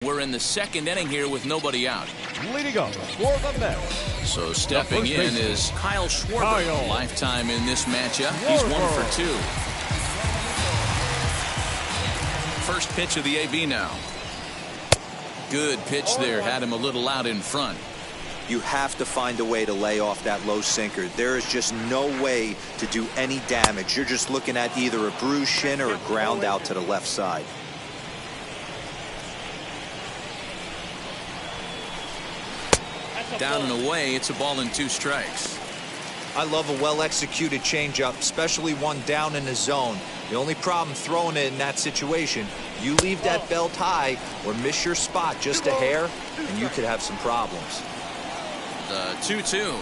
We're in the second inning here with nobody out. Leading up for the Mets. So stepping in is Kyle Schwarber. Lifetime in this matchup. He's 1 for 2. First pitch of the AB now. Good pitch there. Had him a little out in front. You have to find a way to lay off that low sinker. There is just no way to do any damage. You're just looking at either a bruised shin or a ground out to the left side. Down and away. It's a ball and 2 strikes. I love a well-executed changeup, especially one down in the zone. The only problem throwing it in that situation, you leave that belt high or miss your spot just a hair, and you could have some problems. The 2-2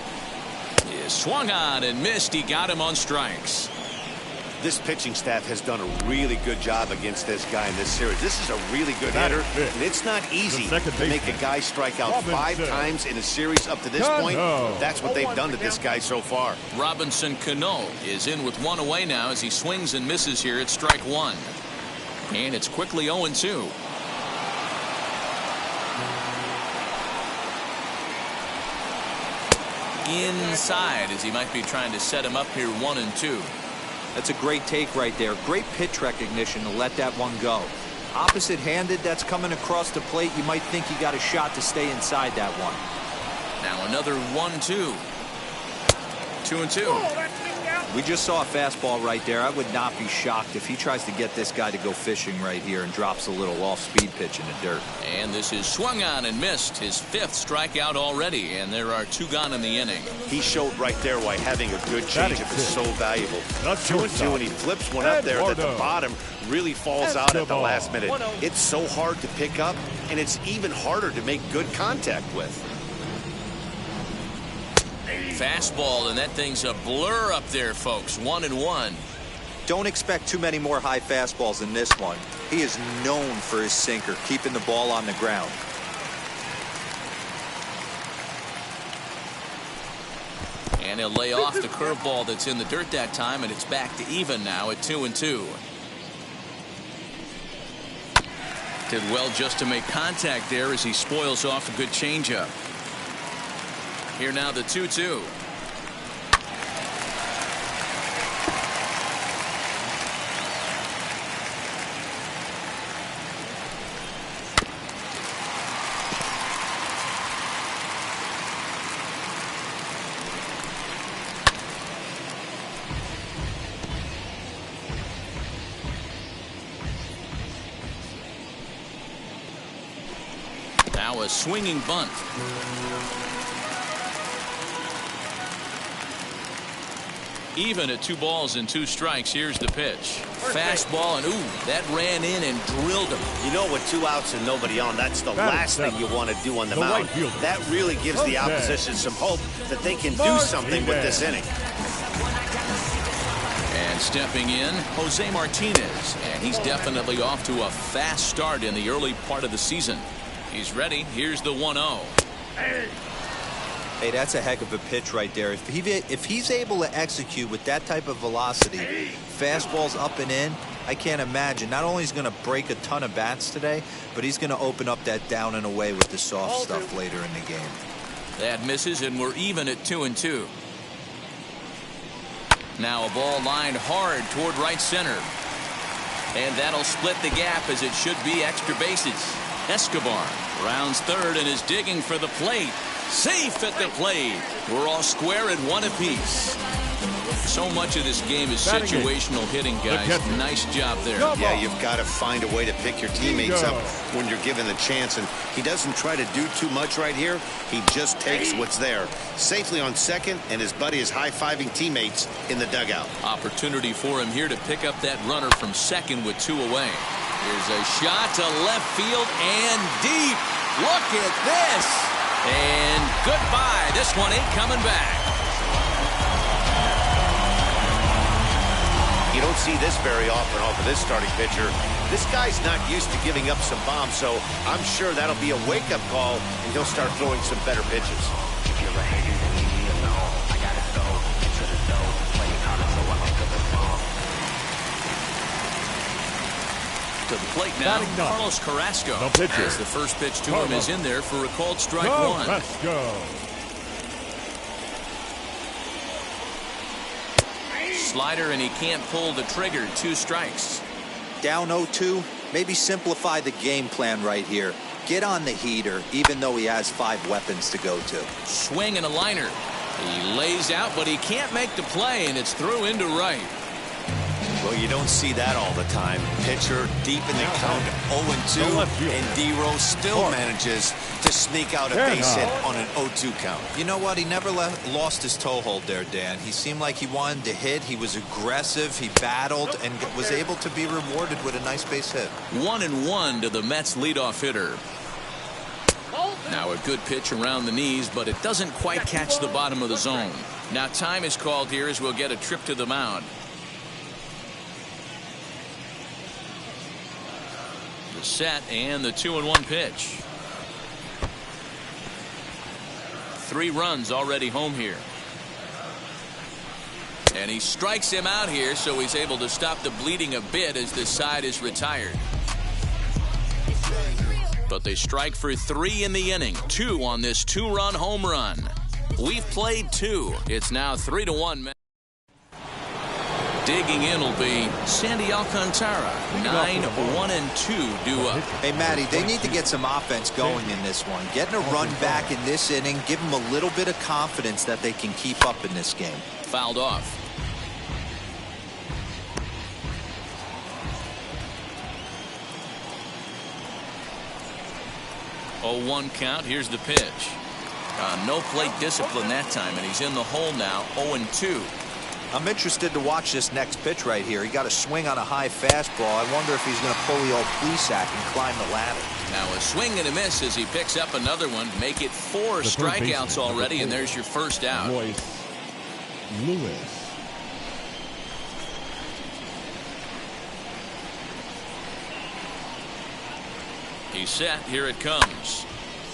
is swung on and missed. He got him on strikes. This pitching staff has done a really good job against this guy in this series. This is a really good hitter, and it's not easy to make a guy strike out 5 times in a series up to this point. That's what they've done to this guy so far. Robinson Cano is in with 1 away now as he swings and misses here at strike 1. And it's quickly 0-2. Inside as he might be trying to set him up here 1-2. That's a great take right there. Great pitch recognition to let that one go. Opposite-handed, that's coming across the plate. You might think you got a shot to stay inside that one. Now another 1-2. 2-2. We just saw a fastball right there. I would not be shocked if he tries to get this guy to go fishing right here and drops a little off-speed pitch in the dirt. And this is swung on and missed. His 5th strikeout already, and there are 2 gone in the inning. He showed right there why having a good changeup is so valuable. 2-2, and he flips one up there that the bottom really falls out at the last minute. It's so hard to pick up, and it's even harder to make good contact with. Fastball, and that thing's a blur up there, folks. 1-1. Don't expect too many more high fastballs in this one. He is known for his sinker, keeping the ball on the ground. And he'll lay off the curveball that's in the dirt that time, and it's back to even now at 2-2. Did well just to make contact there as he spoils off a good changeup. Here now the 2-2. Now a swinging bunt. Even at 2 balls and 2 strikes. Here's the pitch. Fastball, and ooh, that ran in and drilled him. You know, with 2 outs and nobody on, that's the last thing you want to do on the mound. That really gives the opposition some hope that they can do something with this inning. And stepping in, Jose Martinez, and he's definitely off to a fast start in the early part of the season. He's ready. Here's the 1-0. Hey, that's a heck of a pitch right there. If he's able to execute with that type of velocity, fastballs up and in, I can't imagine. Not only is he going to break a ton of bats today, but he's going to open up that down and away with the soft stuff later in the game. That misses, and we're even at 2-2. Now a ball lined hard toward right center. And that'll split the gap as it should be extra bases. Escobar rounds third and is digging for the plate. Safe at the plate. We're all square at 1 apiece. So much of this game is situational hitting, guys. Nice job there. Yeah, you've got to find a way to pick your teammates up when you're given the chance. And he doesn't try to do too much right here. He just takes what's there. Safely on second, and his buddy is high-fiving teammates in the dugout. Opportunity for him here to pick up that runner from second with 2 away. Here's a shot to left field and deep. Look at this. And goodbye. This one ain't coming back. You don't see this very often off of this starting pitcher. This guy's not used to giving up some bombs, so I'm sure that'll be a wake-up call, and he'll start throwing some better pitches. To the plate now, Carlos Carrasco. As the first pitch to him is in there for a called strike one. Slider, and he can't pull the trigger. 2 strikes. Down 0-2. Maybe simplify the game plan right here. Get on the heater, even though he has 5 weapons to go to. Swing and a liner. He lays out, but he can't make the play, and it's through into right. Well, you don't see that all the time. Pitcher deep in the count, 0-2, and D-Rose still manages to sneak out a base hit on an 0-2 count. You know what? He never lost his toehold there, Dan. He seemed like he wanted to hit. He was aggressive. He battled and was able to be rewarded with a nice base hit. 1-1 to the Mets leadoff hitter. Now a good pitch around the knees, but it doesn't quite catch the bottom of the zone. Now time is called here as we'll get a trip to the mound. The set and the 2-1 pitch. 3 runs already home here. And he strikes him out here, so he's able to stop the bleeding a bit as this side is retired. But they strike for 3 in the inning. 2 on this 2-run home run. We've played 2. It's now 3-1. Digging in will be Sandy Alcantara. 9-1-2 due up. Hey, Matty, they need to get some offense going in this one. Getting a run back in this inning, give them a little bit of confidence that they can keep up in this game. Fouled off. Oh, 1 count. Here's the pitch. No plate discipline that time, and he's in the hole now. 0-2. I'm interested to watch this next pitch right here. He got a swing on a high fastball. I wonder if he's going to pull the old Plesac and climb the ladder. Now a swing and a miss as he picks up another one. Make it 4 strikeouts already, and there's your first out. Lewis. He's set. Here it comes.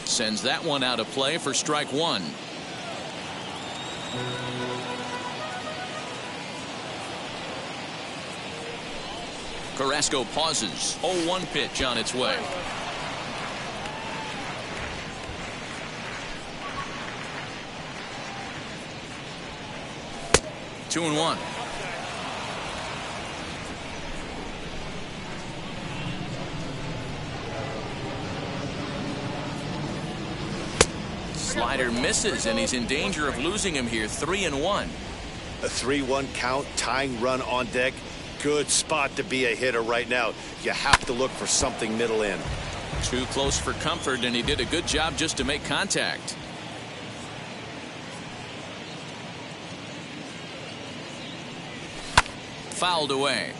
Sends that one out of play for strike 1. Carrasco pauses. 0-1 pitch on its way. Two and 1. Slider misses, and he's in danger of losing him here. 3-1. A 3-1 count, tying run on deck. Good spot to be a hitter right now. You have to look for something middle in. Too close for comfort, and he did a good job just to make contact. Fouled away.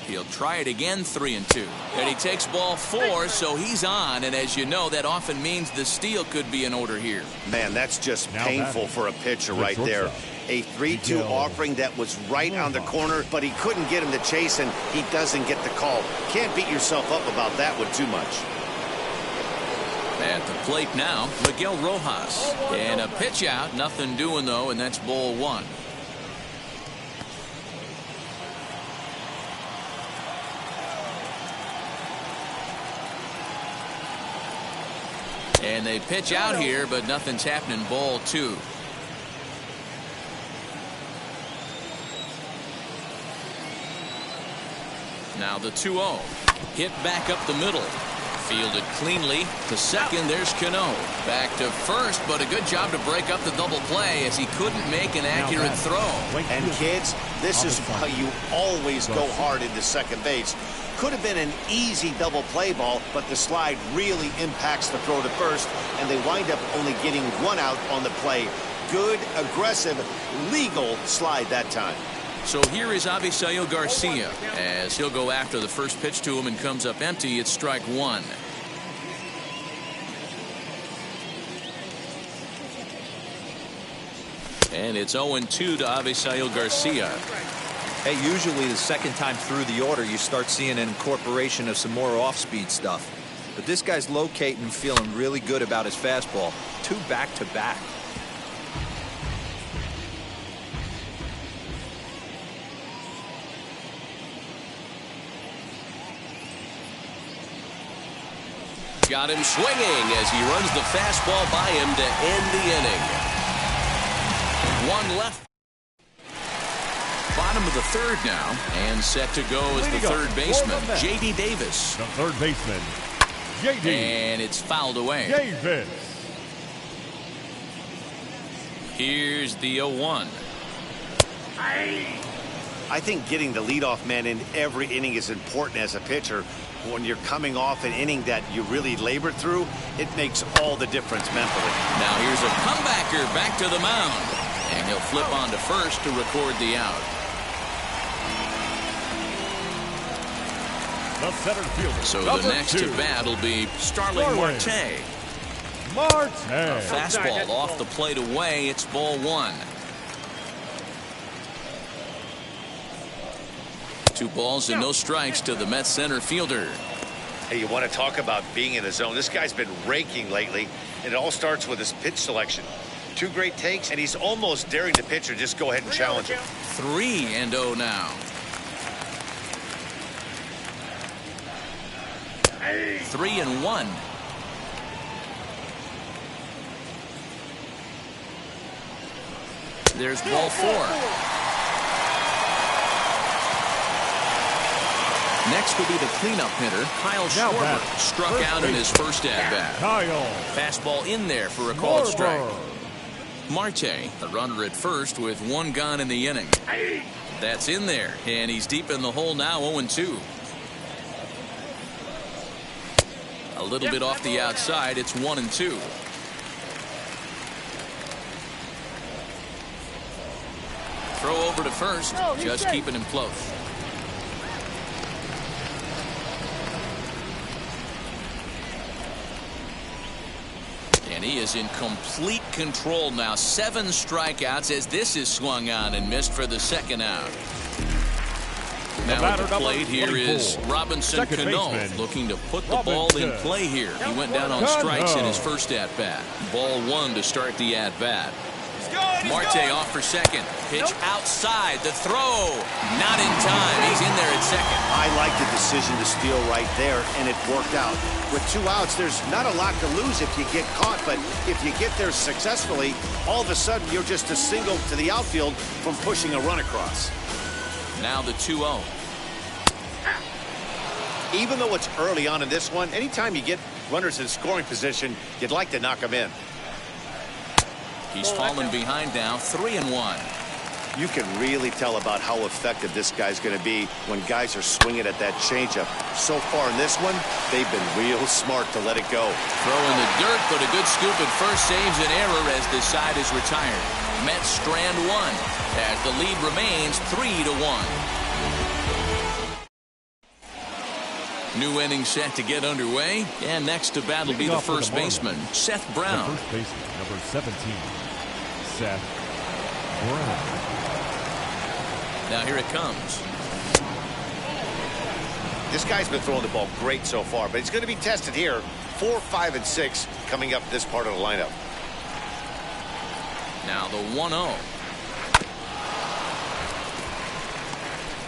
He'll try it again. 3-2, and he takes ball 4, so he's on. And as you know, that often means the steal could be in order here. Man, that's just painful for a pitcher right there. A 3-2 offering that was right on the corner, but he couldn't get him to chase, and he doesn't get the call. Can't beat yourself up about that one too much. At the plate now, Miguel Rojas, and a pitch out. Nothing doing though, and that's ball 1. And they pitch out here, but nothing's happening. Ball 2. Now the 2-0. Hit back up the middle. Fielded cleanly to second. There's Cano. Back to first, but a good job to break up the double play as he couldn't make an accurate throw. And kids, this is why you always go hard into second base. Could have been an easy double play ball, but the slide really impacts the throw to first, and they wind up only getting 1 out on the play. Good, aggressive, legal slide that time. So here is Avisail Garcia as he'll go after the first pitch to him and comes up empty. It's strike 1. And it's 0-2 to Avisail Garcia. Hey, usually the second time through the order, you start seeing an incorporation of some more off-speed stuff. But this guy's locating and feeling really good about his fastball. 2 back-to-back. Got him swinging as he runs the fastball by him to end the inning. One left. Bottom of the third now, and set to go is the third baseman, J.D. Davis. The third baseman, J.D. And it's fouled away. Davis. Here's the 0-1. I think getting the leadoff man in every inning is important as a pitcher. When you're coming off an inning that you really labored through, it makes all the difference mentally. Now here's a comebacker back to the mound. And he'll flip on to first to record the out. The center fielder. So the next to bat will be Starling Marte. A fastball off the plate away. It's ball one. 2 balls and no strikes to the Mets center fielder. Hey, you want to talk about being in the zone? This guy's been raking lately, and it all starts with his pitch selection. 2 great takes, and he's almost daring the pitcher just go ahead and challenge him. 3-0 now. 3-1. There's ball 4. Next will be the cleanup hitter, Kyle Schwarber. Struck out in his first at-bat. Fastball in there for a called strike. Marte, the runner at first with 1 gone in the inning. That's in there, and he's deep in the hole now, 0-2. A little bit off the outside, it's 1-2. Throw over to first, just keeping him close. And he is in complete control now. 7 strikeouts as this is swung on and missed for the second out. Now at the plate here is Robinson Cano looking to put the ball in play here. He went down on strikes in his first at-bat. Ball 1 to start the at-bat. Marte off for second. Pitch outside. The throw. Not in time. He's in there at second. I like the decision to steal right there, and it worked out. With 2 outs, there's not a lot to lose if you get caught, but if you get there successfully, all of a sudden you're just a single to the outfield from pushing a run across. Now the 2-0. Even though it's early on in this one, anytime you get runners in scoring position, you'd like to knock them in. He's fallen behind now, 3-1. You can really tell about how effective this guy's going to be when guys are swinging at that changeup. So far in this one, they've been real smart to let it go. Throw in the dirt, but a good scoop at first saves an error as this side is retired. Mets strand 1 as the lead remains 3-1. New inning set to get underway, and next to bat will be the first baseman, Seth Brown. The first baseman, number 17, Seth Brown. Now here it comes. This guy's been throwing the ball great so far, but he's going to be tested here. 4, 5, and 6 coming up this part of the lineup. Now the 1-0.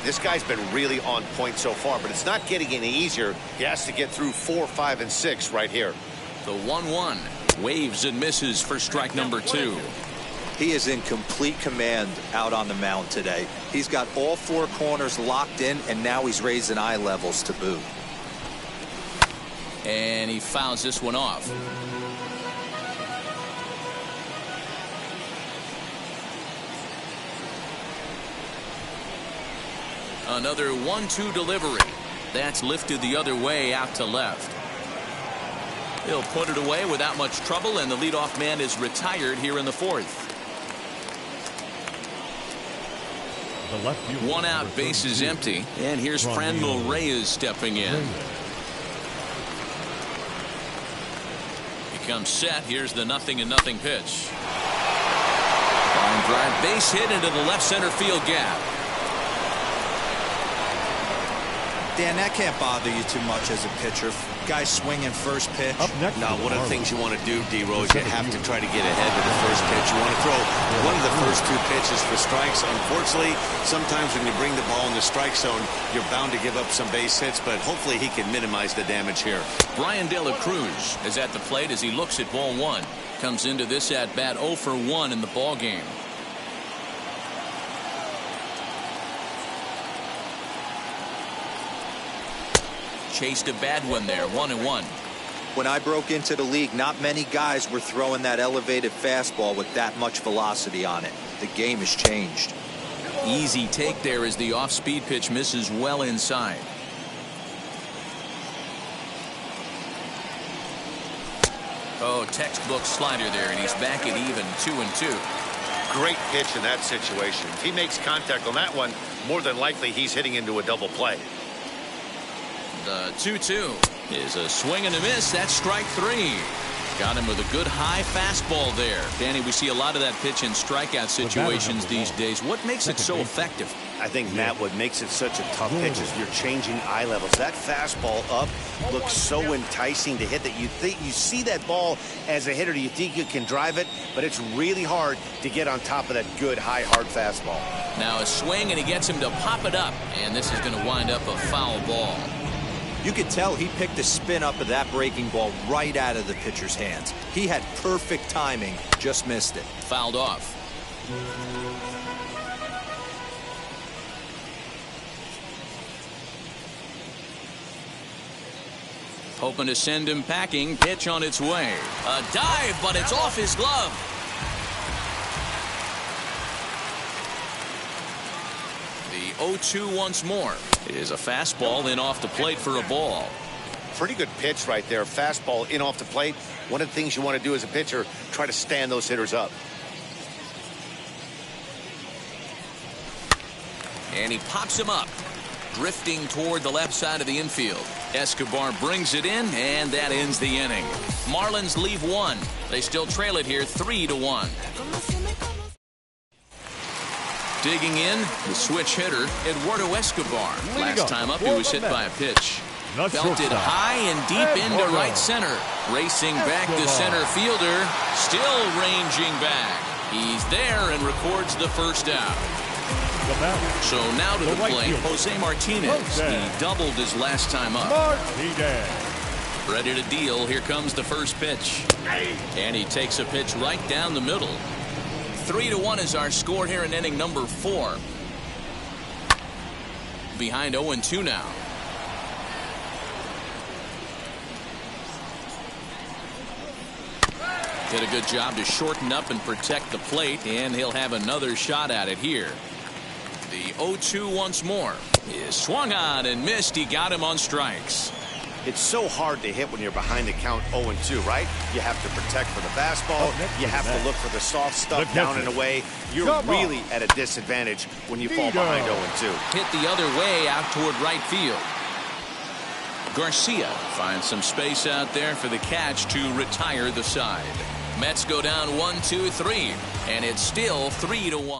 This guy's been really on point so far, but it's not getting any easier. He has to get through 4, 5, and 6 right here. The 1-1. Waves and misses for strike number 2. He is in complete command out on the mound today. He's got all 4 corners locked in, and now he's raising eye levels to boot. And he fouls this one off. Another 1-2 delivery. That's lifted the other way out to left. He'll put it away without much trouble, and the leadoff man is retired here in the 4th. The left fielder, 1 out, base is empty, and here's Franmil Reyes stepping in. He comes set. Here's the 0-0 pitch. Line drive, base hit into the left center field gap. Dan, that can't bother you too much as a pitcher. Guy swinging first pitch. Up next, now, one of the things you want to do, D-Rose, you have to try to get ahead with the first pitch. You want to throw one of the first two pitches for strikes. Unfortunately, sometimes when you bring the ball in the strike zone, you're bound to give up some base hits, but hopefully he can minimize the damage here. Brian De La Cruz is at the plate as he looks at ball one. Comes into this at bat 0 for 1 in the ball game. Chased a bad one there, 1-1. When I broke into the league, not many guys were throwing that elevated fastball with that much velocity on it. The game has changed. Easy take there as the off-speed pitch misses well inside. Oh, textbook slider there, and he's back at even 2-2. Great pitch in that situation. If he makes contact on that one, more than likely he's hitting into a double play. The 2-2 is a swing and a miss. That's strike 3. Got him with a good high fastball there. Danny, we see a lot of that pitch in strikeout situations these days. What makes it so effective? I think, Matt, what makes it such a tough pitch is you're changing eye levels. That fastball up looks so enticing to hit that you think you see that ball as a hitter. You think you can drive it, but it's really hard to get on top of that good high hard fastball. Now a swing, and he gets him to pop it up, and this is going to wind up a foul ball. You could tell he picked the spin up of that breaking ball right out of the pitcher's hands. He had perfect timing, just missed it. Fouled off. Hoping to send him packing. Pitch on its way. A dive, but it's off his glove. The 0-2 once more. It is a fastball in off the plate for a ball. Pretty good pitch right there. Fastball in off the plate. One of the things you want to do as a pitcher, try to stand those hitters up. And he pops him up, drifting toward the left side of the infield. Escobar brings it in, and that ends the inning. Marlins leave one. They still trail it here 3-1. Digging in, the switch hitter, Eduardo Escobar. Last time up, he was hit by a pitch. Felt it high and deep into right center. Racing back the center fielder, still ranging back. He's there and records the first out. So now to the plate, Jose Martinez. He doubled his last time up. Ready to deal. Here comes the first pitch. And he takes a pitch right down the middle. 3-1 is our score here in inning number 4. Behind 0-2 now. Did a good job to shorten up and protect the plate, and he'll have another shot at it here. The 0-2 once more is swung on and missed. He got him on strikes. It's so hard to hit when you're behind the count 0-2, right? You have to protect for the fastball. You have to look for the soft stuff down and away. You're really at a disadvantage when you fall behind 0-2. Hit the other way out toward right field. Garcia finds some space out there for the catch to retire the side. Mets go down 1-2-3, and it's still 3-1.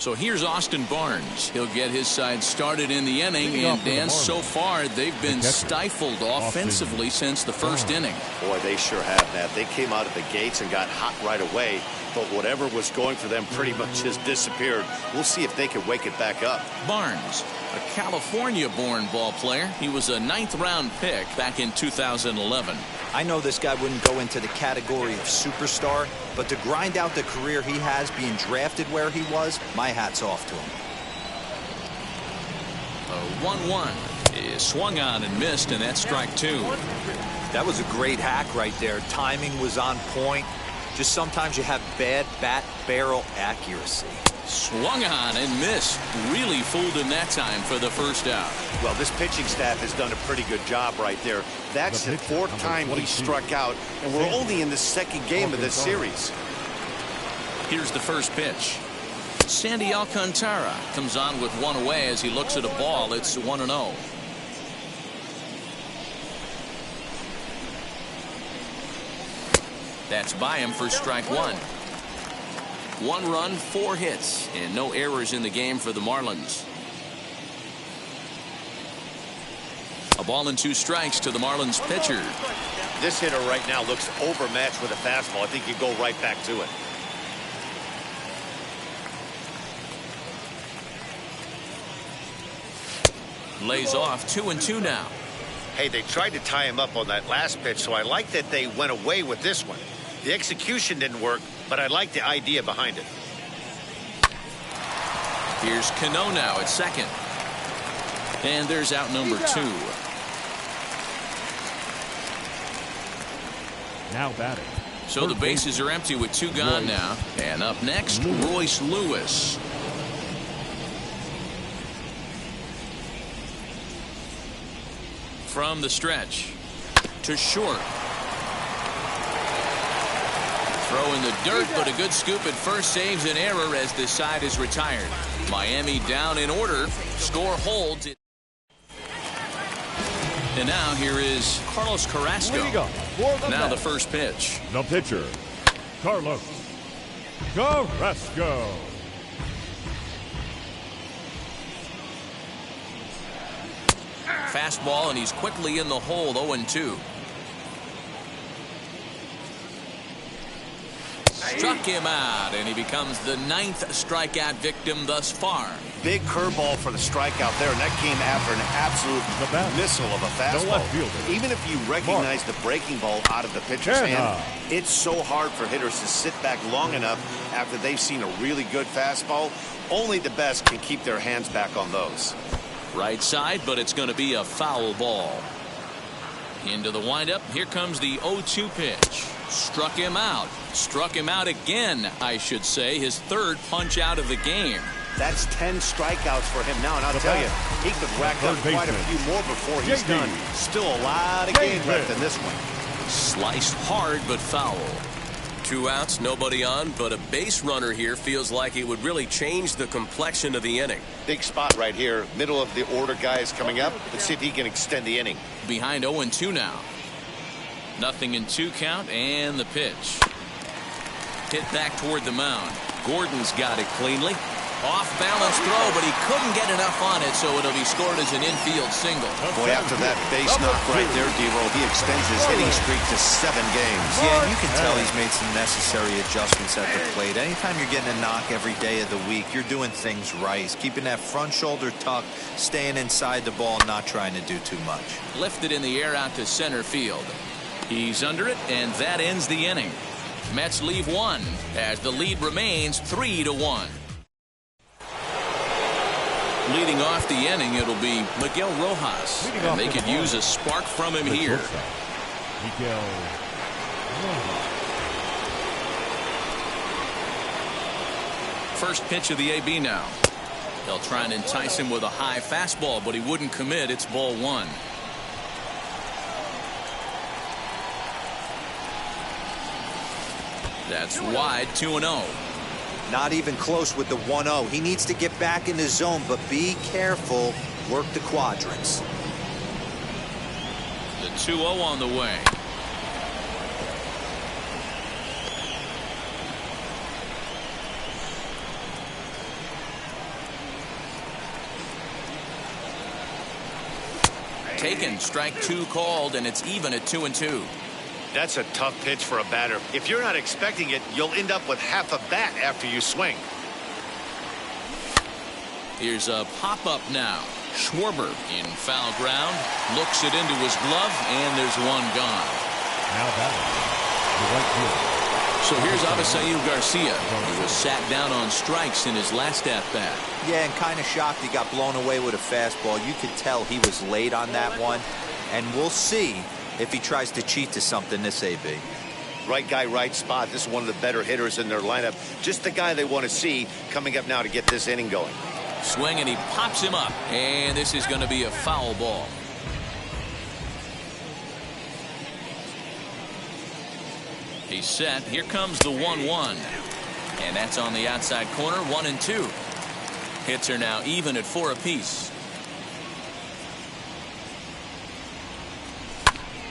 So here's Austin Barnes. He'll get his side started in the inning, and Dan, so far they've been stifled offensively since the first inning. Boy, they sure have, Matt. They came out of the gates and got hot right away, but whatever was going for them pretty much has disappeared. We'll see if they can wake it back up. Barnes, a California-born ball player. He was a 9th-round pick back in 2011. I know this guy wouldn't go into the category of superstar, but to grind out the career he has being drafted where he was, my hat's off to him. The 1-1 is swung on and missed, and that's strike 2. That was a great hack right there. Timing was on point. Just sometimes you have bad bat barrel accuracy. Swung on and missed. Really fooled him that time for the first out. Well, this pitching staff has done a pretty good job right there. That's the 4th time he struck out, and we're only in the 2nd game of this series. Here's the first pitch. Sandy Alcantara comes on with one away as he looks at a ball. It's 1-0. That's by him for strike 1. 1 run, 4 hits, and no errors in the game for the Marlins. A ball and 2 strikes to the Marlins pitcher. This hitter right now looks overmatched with a fastball. I think you go right back to it. Lays off 2-2 now. Hey, they tried to tie him up on that last pitch, so I like that they went away with this one. The execution didn't work, but I like the idea behind it. Here's Cano now at second. And there's out number 2. Now batting. So the bases are empty with 2 gone now. And up next, Royce Lewis. From the stretch to short. Throw in the dirt, but a good scoop at first saves an error as this side is retired. Miami down in order. Score holds it. And now here is Carlos Carrasco. Now the first pitch. The pitcher, Carlos Carrasco. Fastball, and he's quickly in the hole. 0-2. Struck him out, and he becomes the 9th strikeout victim thus far. Big curveball for the strikeout there, and that came after an absolute missile of a fastball. Even if you recognize the breaking ball out of the pitcher's hand, it's so hard for hitters to sit back long enough after they've seen a really good fastball. Only the best can keep their hands back on those. Right side, but it's going to be a foul ball. Into the windup. Here comes the 0-2 pitch. Struck him out. Struck him out again, I should say. His 3rd punch out of the game. That's 10 strikeouts for him now, and I'll tell you, he could rack up quite a few more before he's done. Still a lot of game left in this one. Sliced hard, but foul. 2 outs, nobody on, but a base runner here feels like it would really change the complexion of the inning. Big spot right here. Middle of the order guy is coming up. Let's see if he can extend the inning. Behind 0-2 now. Nothing in 2 count, and the pitch. Hit back toward the mound. Gordon's got it cleanly. Off-balance throw, but he couldn't get enough on it, so it'll be scored as an infield single. Boy, after that base knock right there, D-Roll, he extends his hitting streak to 7 games. Yeah, and you can tell he's made some necessary adjustments at the plate. Anytime you're getting a knock every day of the week, you're doing things right. He's keeping that front shoulder tucked, staying inside the ball, not trying to do too much. Lifted in the air out to center field. He's under it, and that ends the inning. Mets leave 1 as the lead remains 3-1. Leading off the inning, it'll be Miguel Rojas, and they could use a spark from him here. Miguel Rojas. First pitch of the AB now. They'll try and entice him with a high fastball, but he wouldn't commit. It's ball 1. That's wide, 2-0. Not even close with the 1-0. He needs to get back in the zone, but be careful. Work the quadrants. The 2-0 on the way. Taken, strike 2 called, and it's even at 2-2. That's a tough pitch for a batter. If you're not expecting it, you'll end up with half a bat after you swing. Here's a pop-up now. Schwarber in foul ground. Looks it into his glove, and there's 1 gone. Now batting. The right fielder. So here's Avisail Garcia, who was sat down on strikes in his last at-bat. Yeah, and kind of shocked he got blown away with a fastball. You could tell he was late on that one, and we'll see if he tries to cheat to something this AB. Right guy, right spot. This is one of the better hitters in their lineup. Just the guy they want to see coming up now to get this inning going. Swing, and he pops him up, and this is going to be a foul ball. He's set. Here comes the 1-1, and that's on the outside corner. 1-2. Hits are now even at 4 apiece.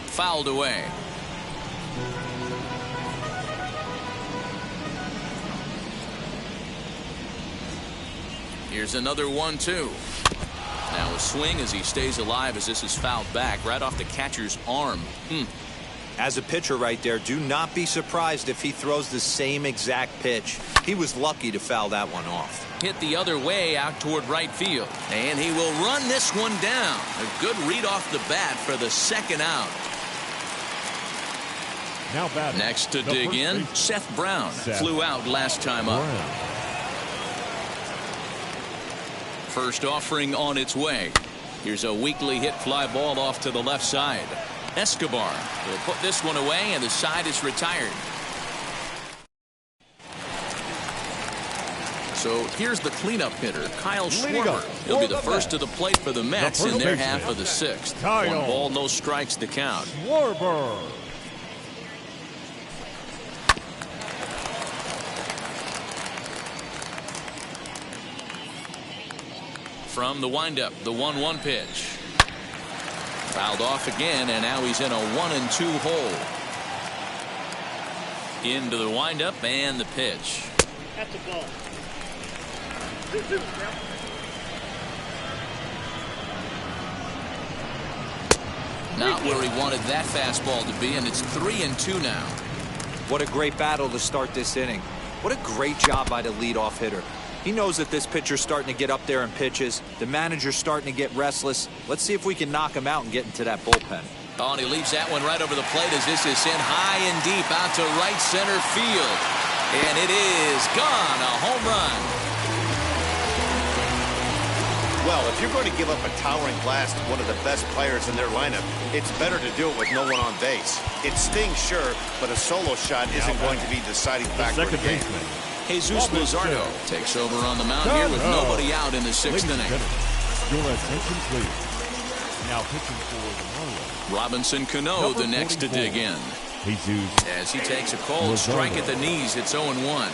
Fouled away. Here's another 1-2. Now A swing as he stays alive as this is fouled back right off the catcher's arm. As a pitcher right there, do not be surprised if he throws the same exact pitch. He was lucky to foul that one off. Hit the other way out toward right field. And he will run this one down. A good read off the bat for the second out. Now batting. Next to dig in, Seth Brown. Flew out last time up. First offering on its way. Here's a weakly hit fly ball off to the left side. Escobar will put this one away, and the side is retired. So here's the cleanup hitter, Kyle Schwarber. He'll be the first to the plate for the Mets in their half of the sixth. 1 ball, no strikes to count. Schwarber. From the windup, the 1-1 pitch. Fouled off again, and now he's in a 1-2 hole. Into the windup and the pitch. That's a ball. Not where he wanted that fastball to be, and it's 3-2 now. What a great battle to start this inning. What a great job by the leadoff hitter. He knows that this pitcher's starting to get up there in pitches. The manager's starting to get restless. Let's see if we can knock him out and get into that bullpen. Oh, and he leaves that one right over the plate as this is sent high and deep out to right center field. And it is gone. A home run. Well, if you're going to give up a towering blast to one of the best players in their lineup, it's better to do it with no one on base. It stings, sure, but a solo shot isn't going to be the deciding factor in the game. Jesus Luzardo takes over on the mound here with nobody out in the sixth inning. Your attention, please. Now pitching for the Marlins. Robinson Cano, the next to dig in. Jesus. As he takes a cold strike at the knees, it's 0-1.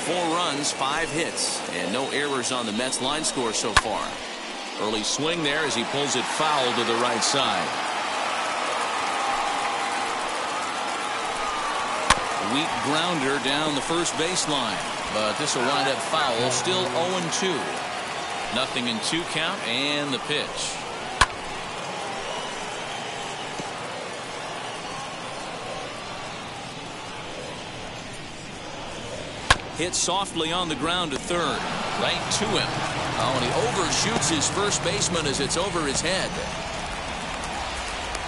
4 runs, 5 hits, and no errors on the Mets line score so far. Early swing there as he pulls it foul to the right side. Weak grounder down the first baseline, but this will wind up foul. Still 0-2. Nothing in 2 count, and the pitch. Hit softly on the ground to third. Right to him. Oh, and he overshoots his first baseman as it's over his head.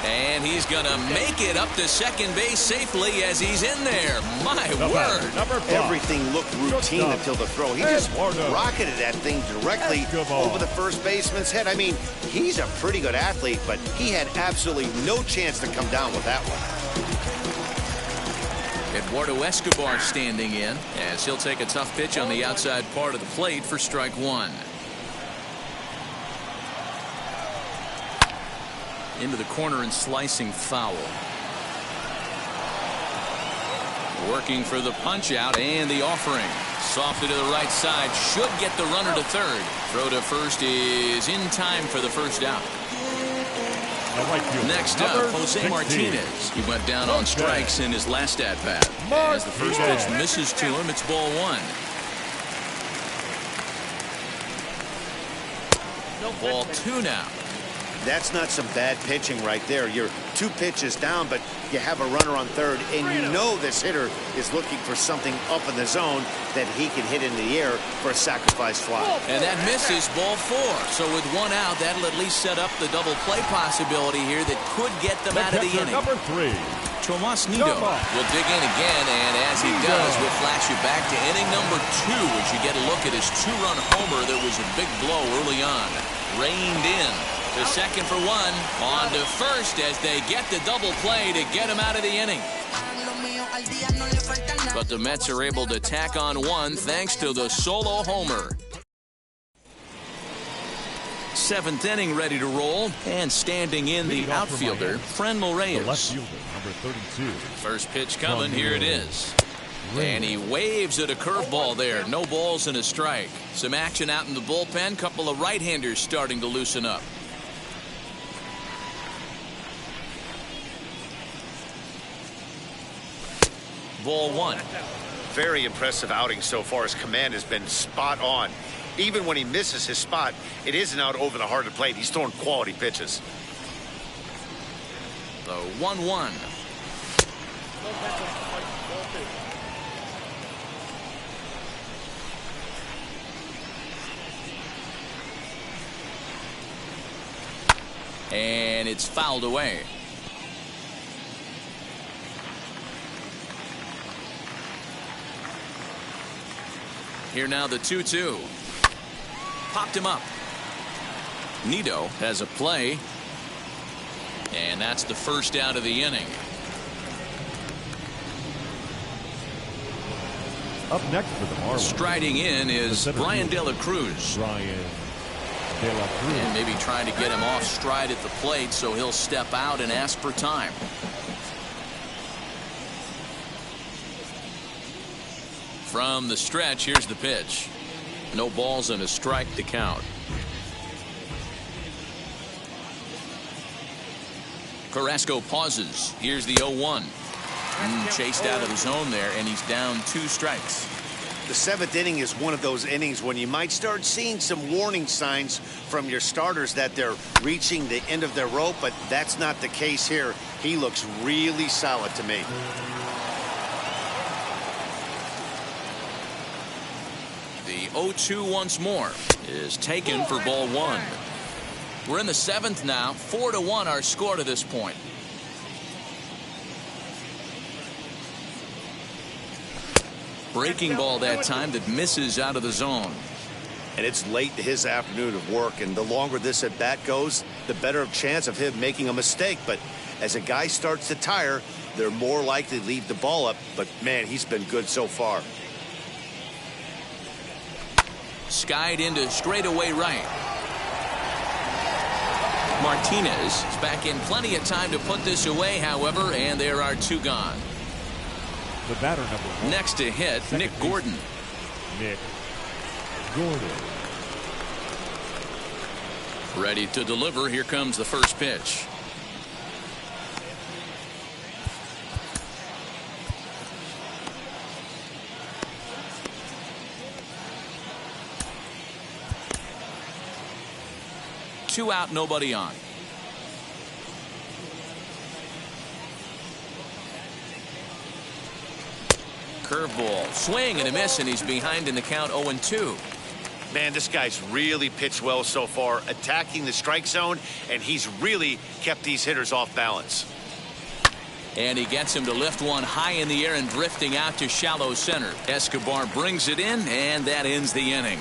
And he's going to make it up to second base safely as he's in there. My word. Everything looked routine until the throw. He just rocketed that thing directly over the first baseman's head. I mean, he's a pretty good athlete, but he had absolutely no chance to come down with that one. Eduardo Escobar standing in as he'll take a tough pitch on the outside part of the plate for strike 1. Into the corner and slicing foul. Working for the punch out and the offering. Softly to the right side. Should get the runner to third. Throw to first is in time for the first out. Next up, Jose Martinez. He went down on strikes in his last at-bat. As the first pitch misses to him, it's ball 1. Ball 2 now. That's not some bad pitching right there. You're 2 pitches down, but you have a runner on third, and you know this hitter is looking for something up in the zone that he can hit in the air for a sacrifice fly. And that misses ball 4. So with 1 out, that'll at least set up the double play possibility here that could get them out of the inning. Number 3. Tomas Nido will dig in again, and as he does, we'll flash you back to inning number 2 as you get a look at his 2-run homer that was a big blow early on. Reined in. To second for 1. On to first as they get the double play to get him out of the inning. But the Mets are able to tack on 1 thanks to the solo homer. 7th inning ready to roll, and standing in the outfielder, Franmil Reyes. The left fielder, number 32. First pitch coming, here it is. And he waves at a curveball there. No balls and a strike. Some action out in the bullpen. Couple of right-handers starting to loosen up. Ball 1. Very impressive outing so far. His command has been spot on. Even when he misses his spot, it isn't out over the heart of the plate. He's throwing quality pitches. The 1-1. And it's fouled away. Here now the 2-2. Popped him up. Nido has a play. And that's the first out of the inning. Up next for the Marlins. Striding in is Brian De La Cruz. And maybe trying to get him off stride at the plate, so he'll step out and ask for time. From the stretch, here's the pitch. No balls and a strike to count. Carrasco pauses. Here's the 0-1. Chased out of the zone there, and he's down 2 strikes. The 7th inning is one of those innings when you might start seeing some warning signs from your starters that they're reaching the end of their rope, but that's not the case here. He looks really solid to me. The 0-2 once more is taken for ball 1. We're in the 7th now. 4-1 our score to this point. Breaking ball that time that misses out of the zone. And it's late in his afternoon of work, and the longer this at bat goes, the better chance of him making a mistake. But as a guy starts to tire, they're more likely to leave the ball up. But man, he's been good so far. Skied into straightaway right. Martinez is back in plenty of time to put this away, however, and there are 2 gone. The batter number 1. Next to hit, Nick Gordon. Nick Gordon. Ready to deliver. Here comes the first pitch. Two out, nobody on. Curveball, swing and a miss, and he's behind in the count. 0-2. Man, this guy's really pitched well so far, attacking the strike zone, and he's really kept these hitters off balance. And he gets him to lift one high in the air and drifting out to shallow center. Escobar brings it in, and that ends the inning.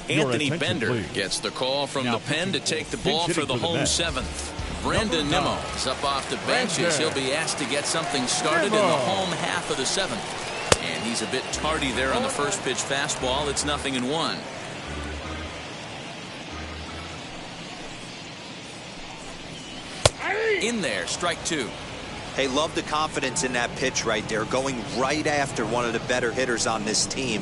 Anthony Bender gets the call from the pen to take the ball for the home 7th. Brandon Nimmo is up off the bench as he'll be asked to get something started in the home half of the 7th. And he's a bit tardy there on the first pitch fastball. It's 0-1. In there, strike 2. Hey, love the confidence in that pitch right there, going right after one of the better hitters on this team.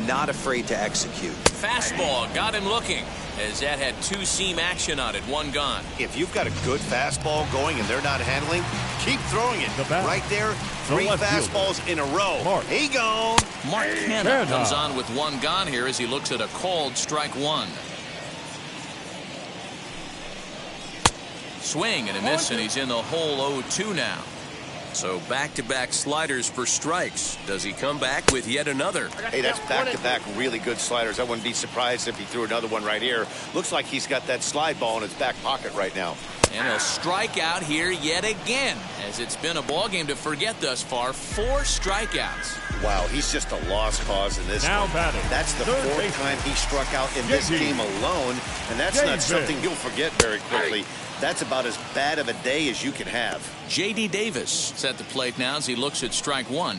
Not afraid to execute. Fastball got him looking, as that had 2-seam action on it. 1 gone. If you've got a good fastball going and they're not handling, keep throwing it. Right there, 3 fastballs in a row. He gone. Mark Canha comes on with 1 gone here as he looks at a called strike 1. Swing and a miss, and he's in the hole. 0-2 now. So back-to-back sliders for strikes. Does he come back with yet another? Hey, that's back-to-back really good sliders. I wouldn't be surprised if he threw another one right here. Looks like he's got that slide ball in his back pocket right now. And he'll strike out here yet again, as it's been a ball game to forget thus far. 4 strikeouts. Wow, he's just a lost cause in this one. That's the 4th time he struck out in this game alone, and that's not something you'll forget very quickly. That's about as bad of a day as you can have. J.D. Davis is at the plate now as he looks at strike 1.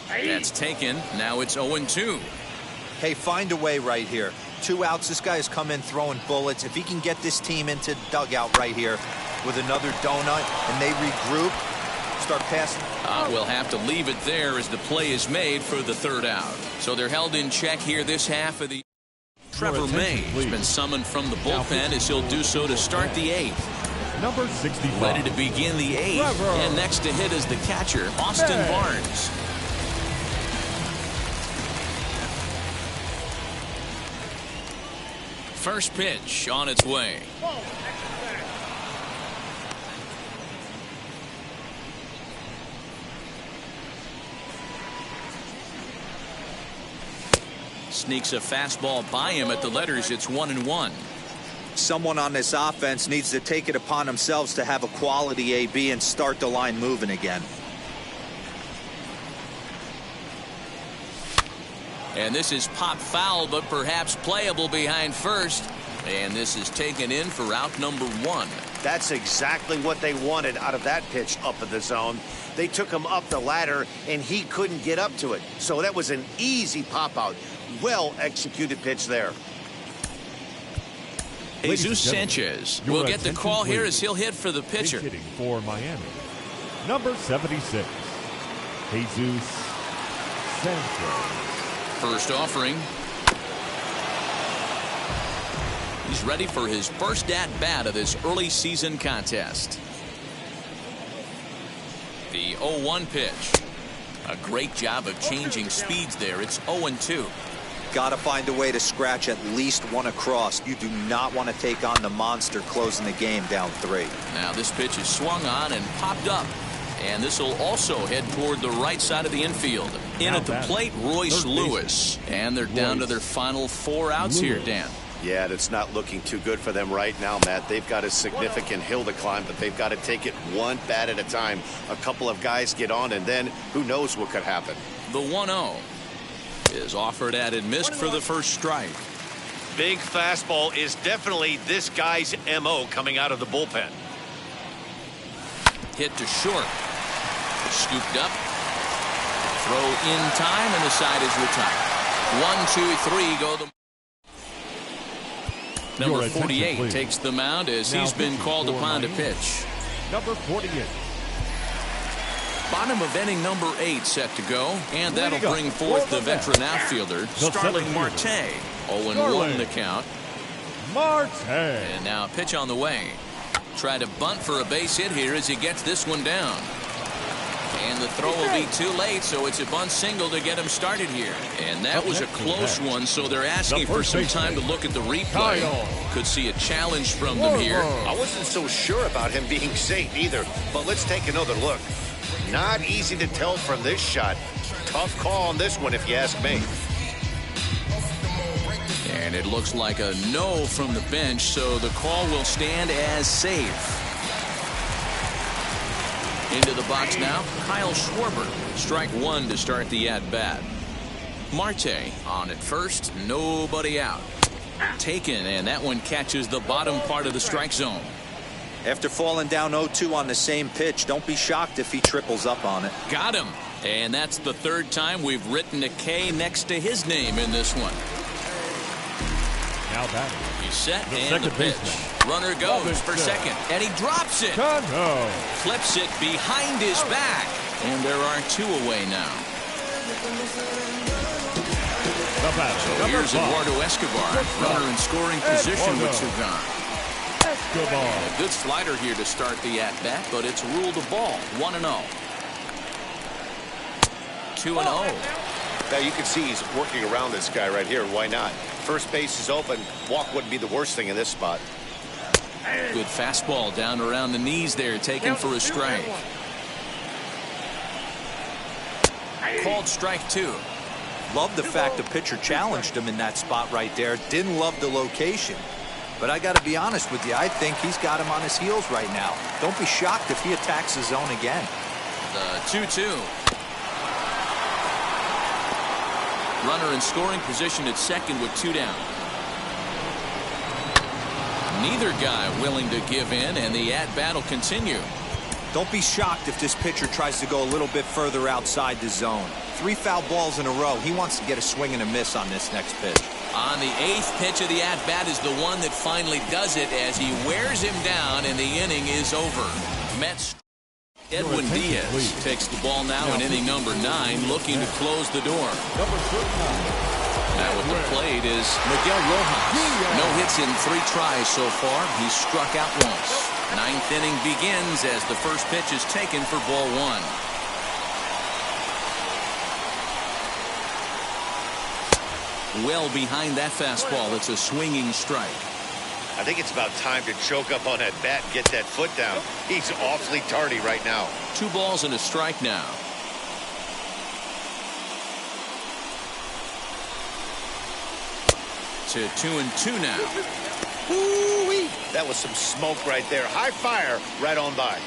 That's taken. Now it's 0-2. Hey, find a way right here. 2 outs. This guy has come in throwing bullets. If he can get this team into the dugout right here with another donut and they regroup, start passing. We'll have to leave it there as the play is made for the 3rd out. So they're held in check here this half of the. Trevor May has been summoned from the bullpen as he'll do so to start the 8th. Number 65. Ready to begin the 8th. And next to hit is the catcher, Austin Barnes. First pitch on its way. Sneaks a fastball by him at the letters. It's 1-1. Someone on this offense needs to take it upon themselves to have a quality AB and start the line moving again. And this is pop foul, but perhaps playable behind first. And this is taken in for out number 1. That's exactly what they wanted out of that pitch up in the zone. They took him up the ladder, and he couldn't get up to it. So that was an easy pop-out. Well-executed pitch there. Jesus Sanchez will get the call here as he'll hit for the pitcher. Hitting for Miami, number 76, Jesus Sanchez. First offering. He's ready for his first at-bat of this early season contest. The 0-1 pitch. A great job of changing speeds there. It's 0-2. Got to find a way to scratch at least one across. You do not want to take on the monster closing the game down 3. Now this pitch is swung on and popped up. And this will also head toward the right side of the infield. In at the plate, Royce Lewis. And they're down to their final 4 outs here, Dan. Yeah, that's not looking too good for them right now, Matt. They've got a significant hill to climb, but they've got to take it one bat at a time. A couple of guys get on, and then who knows what could happen. The 1-0 is offered at and missed for the first strike. Big fastball is definitely this guy's MO coming out of the bullpen. Hit to short. Scooped up. Throw in time, and the side is retired. 1, 2, 3 go the... Number 48 takes the mound as he's been called upon to pitch. Number 48. Bottom of inning number 8 set to go, and that'll bring forth the veteran outfielder, Starling Marte. 0-1 the count. Marte. And now a pitch on the way. Try to bunt for a base hit here as he gets this one down. And the throw will be too late, so it's a bunt single to get him started here. And that was a close one, so they're asking for some time to look at the replay. Could see a challenge from them here. I wasn't so sure about him being safe either, but let's take another look. Not easy to tell from this shot. Tough call on this one, if you ask me. And it looks like a no from the bench, so the call will stand as safe. Into the box now, Kyle Schwarber. Strike 1 to start the at-bat. Marte on at first, nobody out. Taken, and that one catches the bottom part of the strike zone. After falling down 0-2 on the same pitch, don't be shocked if he triples up on it. Got him. And that's the 3rd time we've written a K next to his name in this one. Now batting. He's set and the pitch. Runner goes for second, and he drops it. Flips it behind his back. And there are 2 away now. So here's Eduardo Escobar, runner in scoring position with 2 gone. A good slider here to start the at-bat, but it's ruled a ball. 1-0. 2-0. Now you can see he's working around this guy right here. Why not? First base is open. Walk wouldn't be the worst thing in this spot. Good fastball down around the knees there, taken for a strike. Called strike 2. Love the fact the pitcher challenged him in that spot right there. Didn't love the location. But I got to be honest with you, I think he's got him on his heels right now. Don't be shocked if he attacks the zone again. The 2-2. Runner in scoring position at second with 2 down. Neither guy willing to give in, and the at-bat will continue. Don't be shocked if this pitcher tries to go a little bit further outside the zone. 3 foul balls in a row. He wants to get a swing and a miss on this next pitch. On the 8th pitch of the at-bat is the one that finally does it as he wears him down, and the inning is over. Mets Edwin Diaz takes the ball now in inning number 9, looking to close the door. Now with the plate is Miguel Rojas. No hits in 3 tries so far. He's struck out once. 9th inning begins as the first pitch is taken for ball 1. well behind that fastball. It's a swinging strike. I think it's about time to choke up on that bat and get that foot down. He's awfully tardy right now. 2 balls and a strike now. To 2-2 now. Woo-wee. That was some smoke right there. High fire right on by.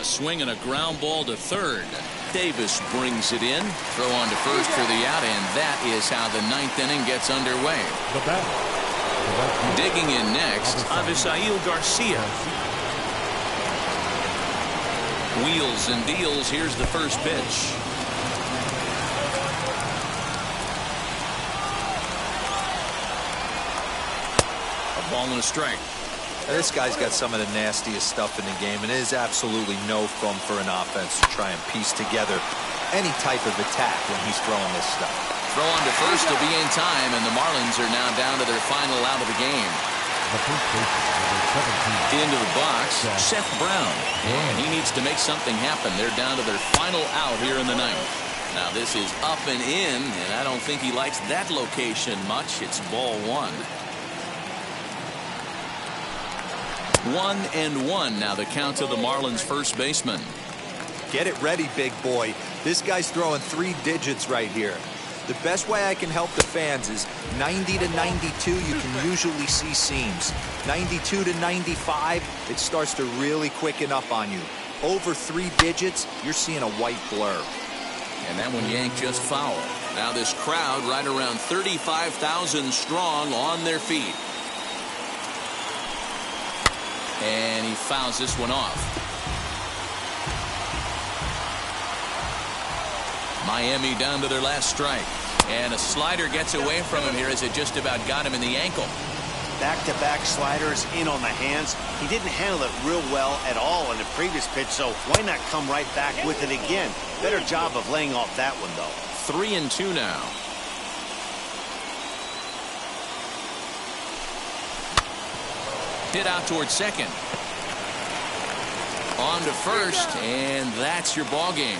A swing and a ground ball to third. Davis brings it in. Throw on to first for the out, and that is how the 9th inning gets underway. The bat. Digging in next, Avisail Garcia. Wheels and deals. Here's the first pitch. A ball and a strike. This guy's got some of the nastiest stuff in the game, and it is absolutely no fun for an offense to try and piece together any type of attack when he's throwing this stuff. Throw on to first to be in time, and the Marlins are now down to their final out of the game. Into the box, Seth Brown. And he needs to make something happen. They're down to their final out here in the 9th. Now this is up and in, and I don't think he likes that location much. It's ball 1. 1-1 now the count to the Marlins first baseman. Get it ready, big boy. This guy's throwing 3 digits right here. The best way I can help the fans is 90 to 92, you can usually see seams. 92 to 95, it starts to really quicken up on you. Over 3 digits, you're seeing a white blur. And that one yanked just foul. Now this crowd right around 35,000 strong on their feet. And he fouls this one off. Miami down to their last strike. And a slider gets away from him here as it just about got him in the ankle. Back-to-back sliders in on the hands. He didn't handle it real well at all in the previous pitch, so why not come right back with it again? Better job of laying off that one, though. 3-2 now. Hit out towards second. On to first, and that's your ball game.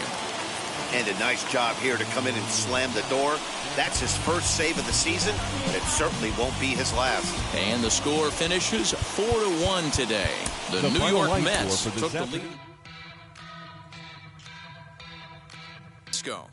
And a nice job here to come in and slam the door. That's his first save of the season, but it certainly won't be his last. And the score finishes 4-1 today. The New York Mets took the lead. Let's go.